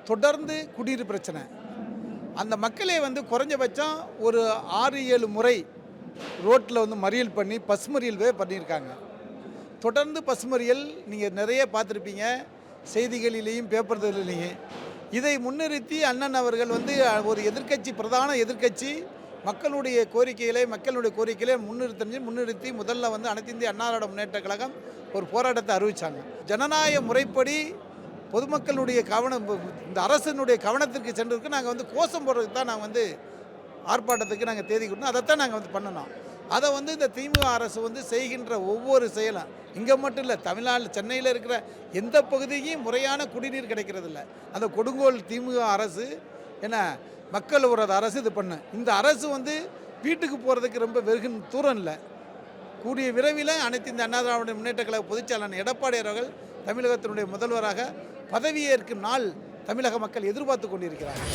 தொடர்ந்து குடிநீர் பிரச்சனை. அந்த மக்களே வந்து குறைஞ்சபட்சம் ஒரு 6-7 முறை ரோட்டில் வந்து மறியல் பண்ணி பசுமறியல்வே பண்ணியிருக்காங்க. தொடர்ந்து பசுமறியல் நீங்கள் நிறைய பார்த்துருப்பீங்க, செய்திகளிலேயும் பேப்பர்களிலேயும். இதை முன்னிறுத்தி அண்ணன் அவர்கள் வந்து ஒரு எதிர்க்கட்சி, பிரதான எதிர்க்கட்சி மக்களுடைய கோரிக்கைகளை முன்னிறுத்தி முதல்ல வந்து அனைத்து இந்திய அண்ணா திராவிட முன்னேற்ற கழகம் ஒரு போராட்டத்தை அறிவித்தாங்க. ஜனநாயக முறைப்படி பொதுமக்களுடைய இந்த அரசினுடைய கவனத்திற்கு சென்றிருக்கு. நாங்கள் வந்து கோஷம் போடுறதுக்கு தான் நாங்கள் வந்து ஆர்ப்பாட்டத்துக்கு நாங்கள் தேதி கொடுத்தோம். அதைத்தான் நாங்கள் வந்து பண்ணணும். அதை வந்து இந்த திமுக அரசு வந்து செய்கின்ற ஒவ்வொரு செயலும், இங்கே மட்டும் இல்லை, தமிழ்நாடு சென்னையில் இருக்கிற எந்த பகுதியும் முறையான குடிநீர் கிடைக்கிறது இல்லை. அந்த கொடுங்கோல் திமுக அரசு என்ன மக்கள் விரோத அரசு இது பண்ணு. இந்த அரசு வந்து வீட்டுக்கு போகிறதுக்கு ரொம்ப வெகு தூரம் இல்லை. கூடிய விரைவில் அனைத்து இந்த அண்ணா திராவிட முன்னேற்ற கழக பொதுச்செயலாளர் எடப்பாடி அவர்கள் தமிழகத்தினுடைய முதல்வராக பதவியேற்கும் நாள் தமிழக மக்கள் எதிர்பார்த்து கொண்டிருக்கிறார்கள்.